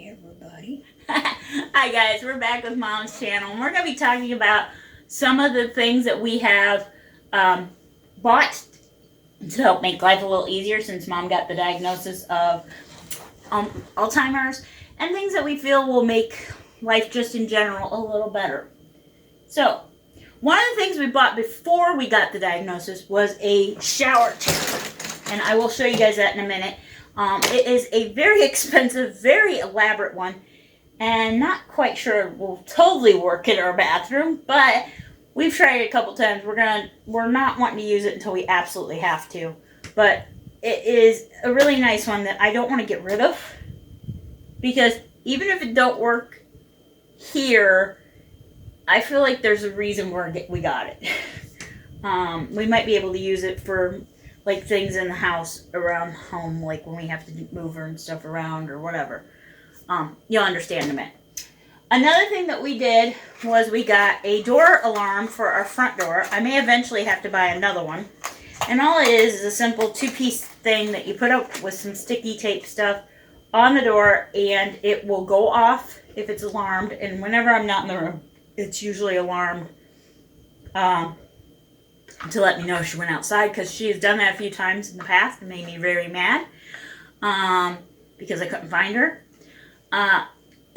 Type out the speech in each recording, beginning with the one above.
everybody. Hi guys, we're back with Mom's channel, and we're going to be talking about some of the things that we have bought to help make life a little easier since Mom got the diagnosis of Alzheimer's, and things that we feel will make life just in general a little better. So, one of the things we bought before we got the diagnosis was a shower chair, and I will show you guys that in a minute. It is a very expensive, very elaborate one, and not quite sure it will totally work in our bathroom, but we've tried it a couple times. We're not wanting to use it until we absolutely have to, but it is a really nice one that I don't want to get rid of, because even if it don't work here, I feel like there's a reason we got it. We might be able to use it for like things in the house around home, like when we have to move her and stuff around or whatever. You'll understand in a minute. Another thing that we did was we got a door alarm for our front door. I may eventually have to buy another one. And all it is a simple two-piece thing that you put up with some sticky tape stuff on the door, and it will go off if it's alarmed. And whenever I'm not in the room, it's usually alarmed to let me know she went outside, because she has done that a few times in the past and made me very mad because I couldn't find her.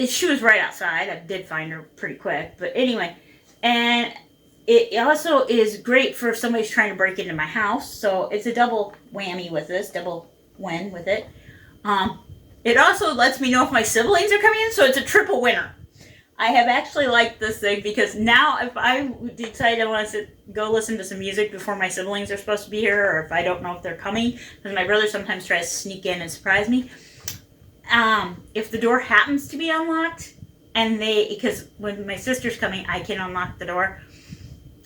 She was right outside. I did find her pretty quick, but anyway. And it also is great for if somebody's trying to break into my house, so it's a double whammy with this, double win with it. It also lets me know if my siblings are coming in, so it's a triple winner. I have actually liked this thing because now if I decide I want to go listen to some music before my siblings are supposed to be here, or if I don't know if they're coming, because my brother sometimes tries to sneak in and surprise me, if the door happens to be unlocked, because when my sister's coming, I can unlock the door,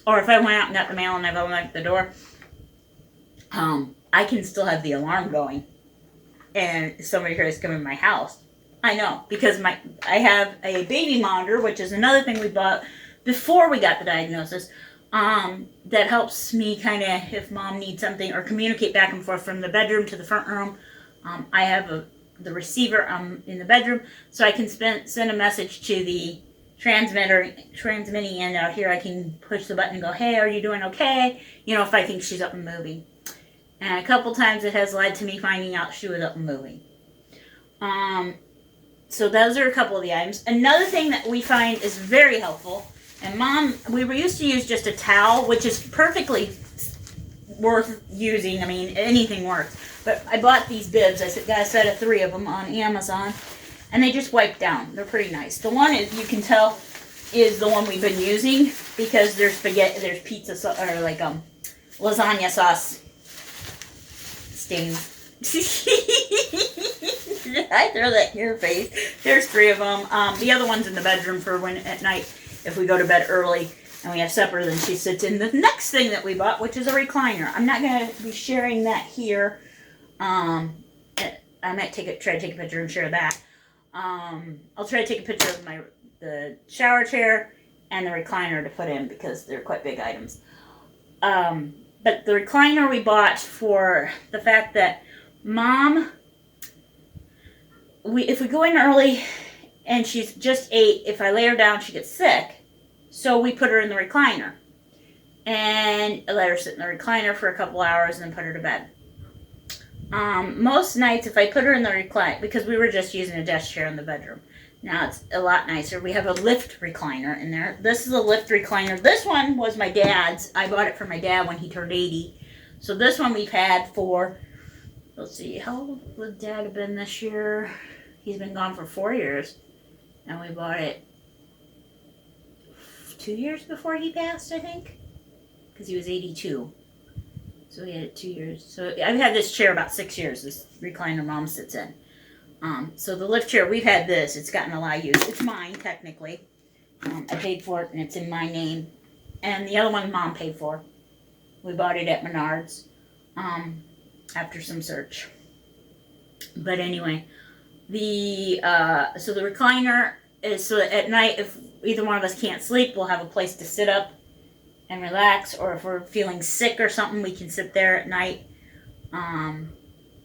or if I went out and got the mail and I've unlocked the door, I can still have the alarm going, and if somebody tries to come in my house, I know, because I have a baby monitor, which is another thing we bought before we got the diagnosis, that helps me kind of, if Mom needs something, or communicate back and forth from the bedroom to the front room. I have the receiver in the bedroom, so I can send a message to the transmitting end out here. I can push the button and go, hey, are you doing okay? If I think she's up and moving. And a couple times it has led to me finding out she was up and moving. So those are a couple of the items. Another thing that we find is very helpful, and Mom, we were used to use just a towel, which is perfectly worth using. I mean, anything works. But I bought these bibs. I got a set of 3 of them on Amazon, and they just wipe down. They're pretty nice. The one is, you can tell, is the one we've been using, because there's pizza or like lasagna sauce stains. I throw that in your face. There's 3 of them. The other one's in the bedroom for when at night, if we go to bed early and we have supper, then she sits in. The next thing that we bought, which is a recliner. I'm not going to be sharing that here. I might try to take a picture and share that. I'll try to take a picture of the shower chair and the recliner to put in, because they're quite big items. But the recliner we bought for the fact that Mom, if we go in early and she's just 8, if I lay her down, she gets sick. So we put her in the recliner. And I let her sit in the recliner for a couple hours and then put her to bed. Most nights, if I put her in the recliner, because we were just using a desk chair in the bedroom. Now it's a lot nicer. We have a lift recliner in there. This is a lift recliner. This one was my dad's. I bought it for my dad when he turned 80. So this one we've had for, let's see, how old would Dad have been this year? He's been gone for 4 years. And we bought it 2 years before he passed, I think. Because he was 82. So we had it 2 years. So I've had this chair about 6 years, this recliner Mom sits in. So the lift chair, we've had this. It's gotten a lot of use. It's mine, technically. I paid for it, and it's in my name. And the other one Mom paid for. We bought it at Menards after some search. But anyway, so the recliner is so that at night, if either one of us can't sleep, we'll have a place to sit up and relax. Or if we're feeling sick or something, we can sit there at night.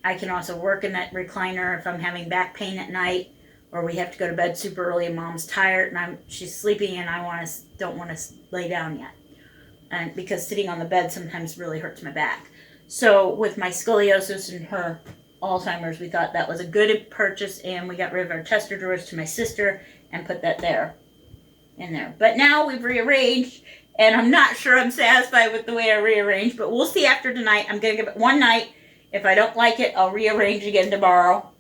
I can also work in that recliner if I'm having back pain at night. or we have to go to bed super early and mom's tired and she's sleeping and I don't want to lay down yet. And because sitting on the bed sometimes really hurts my back. So with my scoliosis and her Alzheimer's, we thought that was a good purchase, and we got rid of our tester drawers to my sister and put that in there. But now we've rearranged, and I'm not sure I'm satisfied with the way I rearranged, but we'll see after tonight. I'm going to give it one night. If I don't like it, I'll rearrange again tomorrow.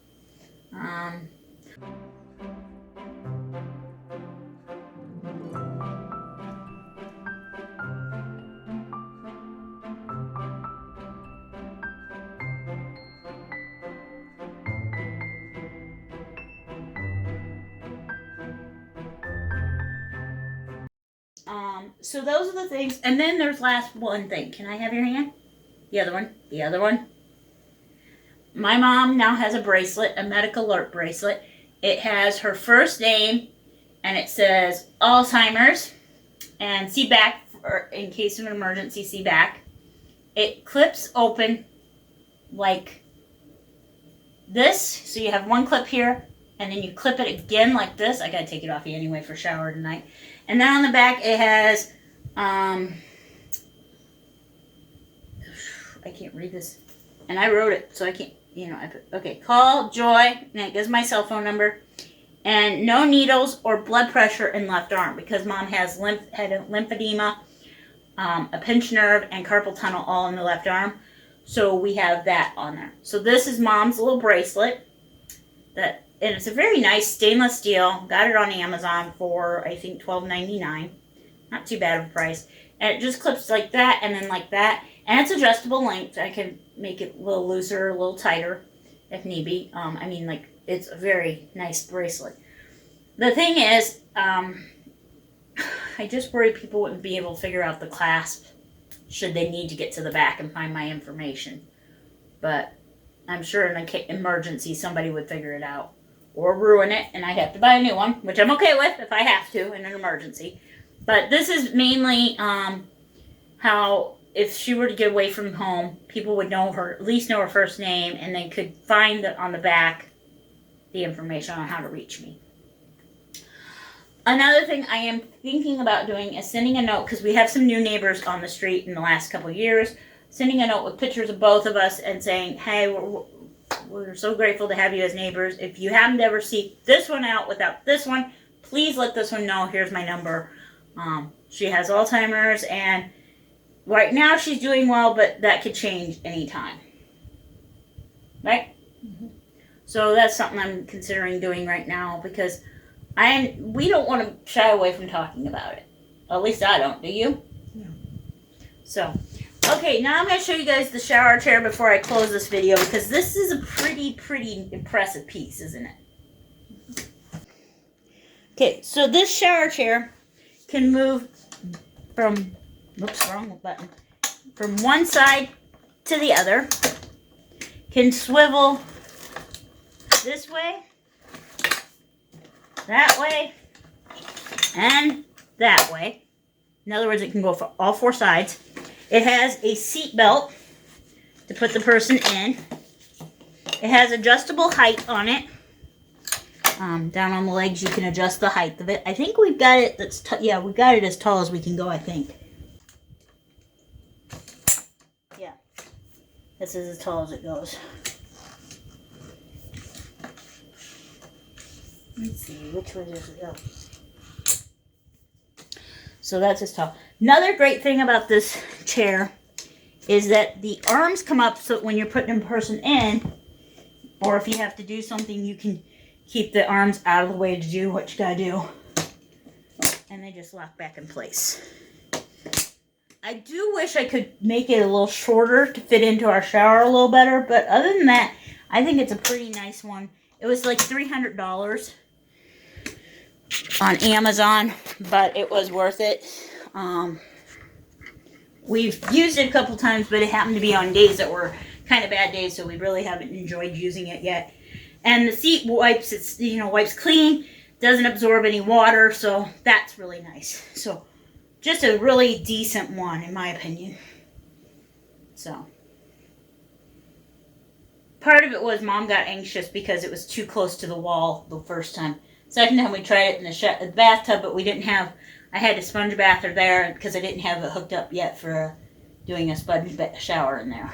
So those are the things. And then there's last one thing. Can I have your hand? The other one. The other one. My mom now has a bracelet, a medical alert bracelet. It has her first name, and it says Alzheimer's, and CBAC, in case of an emergency, CBAC. It clips open like this. So you have one clip here, and then you clip it again like this. I gotta take it off you anyway for shower tonight. And then on the back it has, I can't read this. And I wrote it, so I can't, I put, okay, call Joy, and it gives my cell phone number. And no needles or blood pressure in left arm, because mom has lymphedema, a pinched nerve, and carpal tunnel all in the left arm. So we have that on there. So this is mom's little bracelet, and it's a very nice stainless steel. Got it on Amazon for, I think, $12.99. Not too bad of a price. And it just clips like that and then like that. And it's adjustable length. I can make it a little looser, a little tighter if need be. It's a very nice bracelet. The thing is, I just worry people wouldn't be able to figure out the clasp should they need to get to the back and find my information. But I'm sure in an emergency somebody would figure it out. Or ruin it, and I'd have to buy a new one, which I'm okay with if I have to in an emergency. But this is mainly how, if she were to get away from home, people would know her, at least know her first name, and they could find on the back the information on how to reach me. Another thing I am thinking about doing is sending a note, because we have some new neighbors on the street in the last couple of years, sending a note with pictures of both of us and saying, hey, we're so grateful to have you as neighbors. If you happen to ever see this one out without this one, please let this one know. Here's my number. She has Alzheimer's, and right now she's doing well, but that could change anytime. Right? Mm-hmm. So that's something I'm considering doing right now, because we don't want to shy away from talking about it. At least I don't. Do you? No. So, okay, now I'm going to show you guys the shower chair before I close this video, because this is a pretty impressive piece, isn't it? Okay, so this shower chair can move from, wrong button, from one side to the other. Can swivel this way, that way, and that way. In other words, it can go for all four sides. It has a seat belt to put the person in. It has adjustable height on it. Down on the legs, you can adjust the height of it. I think we've got it. We got it as tall as we can go, I think. Yeah, this is as tall as it goes. Let's see, which way does it go? So that's as tall. Another great thing about this chair is that the arms come up, so when you're putting a person in, or if you have to do something, you can keep the arms out of the way to do what you gotta do. And they just lock back in place. I do wish I could make it a little shorter to fit into our shower a little better, but other than that, I think it's a pretty nice one. It was like $300 on Amazon, but it was worth it. We've used it a couple times, but it happened to be on days that were kind of bad days, so we really haven't enjoyed using it yet. And the seat wipes, wipes clean, doesn't absorb any water, so that's really nice. So just a really decent one, in my opinion. So part of it was Mom got anxious because it was too close to the wall the first time. Second time we tried it in the bathtub, but we didn't have. I had a sponge bath there because I didn't have it hooked up yet for doing a sponge shower in there.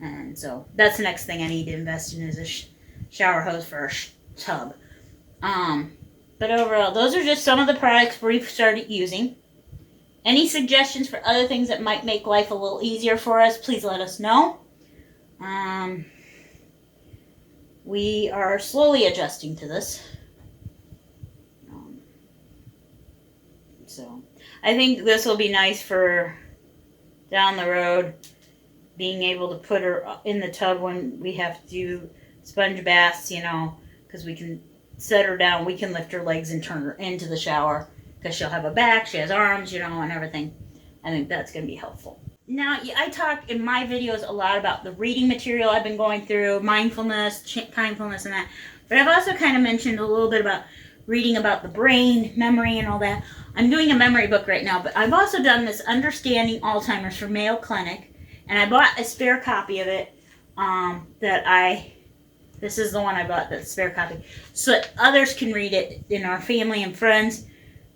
And so that's the next thing I need to invest in is a shower hose for a tub. But overall, those are just some of the products we've started using. Any suggestions for other things that might make life a little easier for us, please let us know. We are slowly adjusting to this. So I think this will be nice for down the road, being able to put her in the tub when we have to do sponge baths, because we can set her down, we can lift her legs and turn her into the shower, because she'll have a back, she has arms, and everything. I think that's going to be helpful. Now, I talk in my videos a lot about the reading material I've been going through, mindfulness, kindfulness, and that. But I've also kind of mentioned a little bit about reading about the brain, memory, and all that. I'm doing a memory book right now, but I've also done this Understanding Alzheimer's from Mayo Clinic, and I bought a spare copy of it this is the one I bought, that spare copy, so that others can read it in our family and friends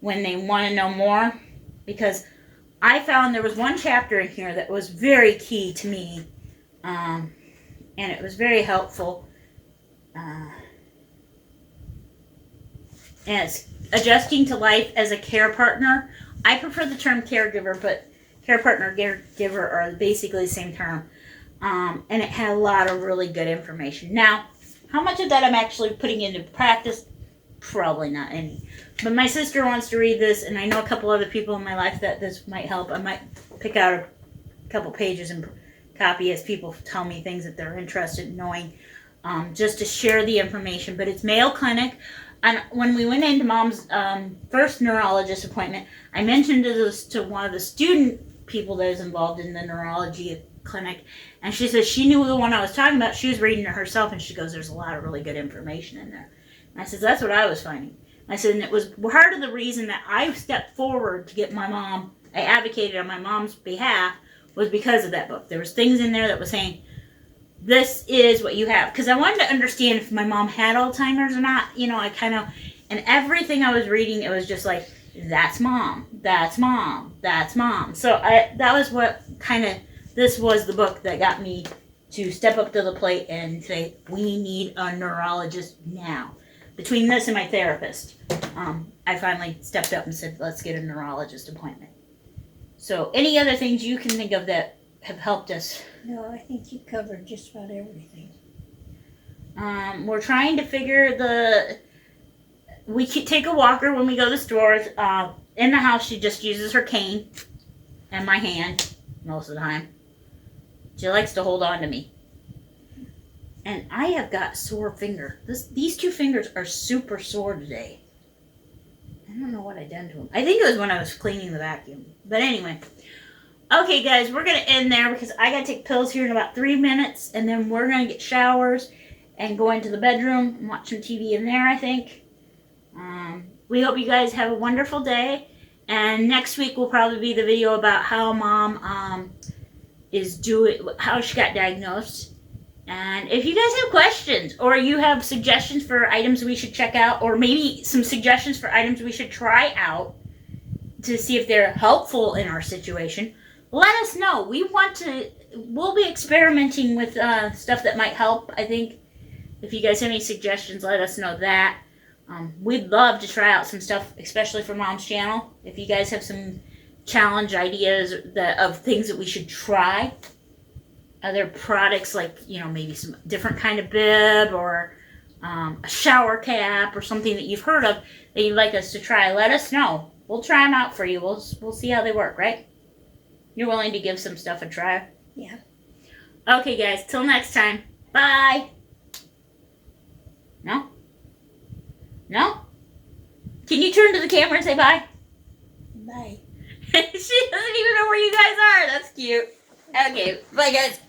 when they want to know more, because I found there was one chapter in here that was very key to me, and it was very helpful, and it's adjusting to life as a care partner. I prefer the term caregiver, but care partner, caregiver are basically the same term, and it had a lot of really good information. Now, how much of that I'm actually putting into practice? Probably not any. But my sister wants to read this, and I know a couple other people in my life that this might help. I might pick out a couple pages and copy as people tell me things that they're interested in knowing, just to share the information. But it's Mayo Clinic. And when we went into Mom's first neurologist appointment, I mentioned this to one of the student people that is involved in the neurology clinic, and she said she knew the one I was talking about. She was reading it herself, and she goes, there's a lot of really good information in there. And I said, that's what I was finding. I said, and it was part of the reason that I stepped forward to get my mom, I advocated on my mom's behalf, was because of that book. There was things in there that was saying, this is what you have. Because I wanted to understand if my mom had Alzheimer's or not. And everything I was reading, it was just like, that's Mom, that's Mom, that's Mom. So that was what this was the book that got me to step up to the plate and say, we need a neurologist now. Between this and my therapist, I finally stepped up and said, let's get a neurologist appointment. So any other things you can think of that have helped us? No, I think you covered just about everything. We're trying to figure we can take a walker when we go to the stores. In the house, she just uses her cane and my hand most of the time. She likes to hold on to me. And I have got sore finger. These two fingers are super sore today. I don't know what I done to them. I think it was when I was cleaning the vacuum. But anyway. Okay, guys, we're going to end there because I got to take pills here in about 3 minutes. And then we're going to get showers and go into the bedroom and watch some TV in there, I think. We hope you guys have a wonderful day. And next week will probably be the video about how Mom how she got diagnosed. And if you guys have questions or you have suggestions for items we should check out, or maybe some suggestions for items we should try out to see if they're helpful in our situation, let us know. We'll be experimenting with stuff that might help. I think if you guys have any suggestions, let us know that. We'd love to try out some stuff, especially for Mom's channel. If you guys have some challenge ideas of things that we should try, other products like, maybe some different kind of bib or a shower cap or something that you've heard of that you'd like us to try, let us know. We'll try them out for you. We'll see how they work, right? You're willing to give some stuff a try? Yeah. Okay, guys. Till next time. Bye. No? No? Can you turn to the camera and say bye? Bye. She doesn't even know where you guys are. That's cute. Okay. Bye, guys.